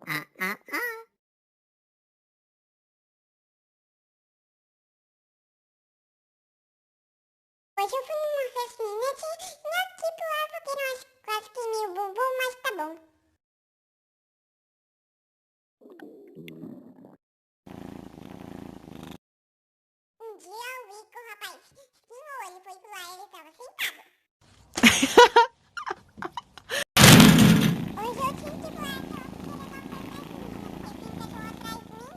Ah, ah, ah. Hoje eu fui numa festinha que não tipo lá porque não acho quase que meio bumbum, mas tá bom. Um dia eu vi que o rapaz piscou, ele foi pro ar, ele tava sentado. Hoje eu tive que pular só porque ele não foi pra cima, porque quem pegou atrás de mim.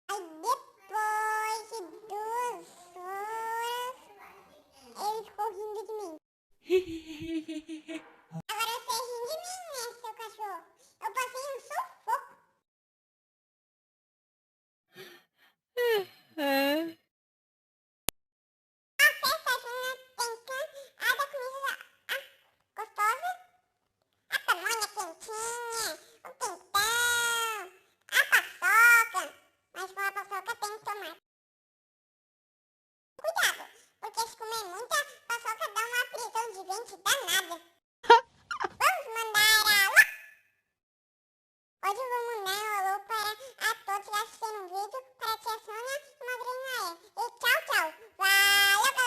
Aí depois de 2 horas, ele ficou rindo de mim. Agora você ri de mim, né, seu cachorro? Eu passei um sufoco. A festa junina tem cada comida gostosa, a pamonha quentinha, o quentão, a paçoca. Mas com a paçoca tem que tomar cuidado, porque se comer muita paçoca dá uma prisão de ventre danada. Vamos mandar alô? Hoje eu vou mandar um alô para a todos que assistiram o vídeo, para a tia Sônia e madrinha E tchau, tchau. Valeu, galera!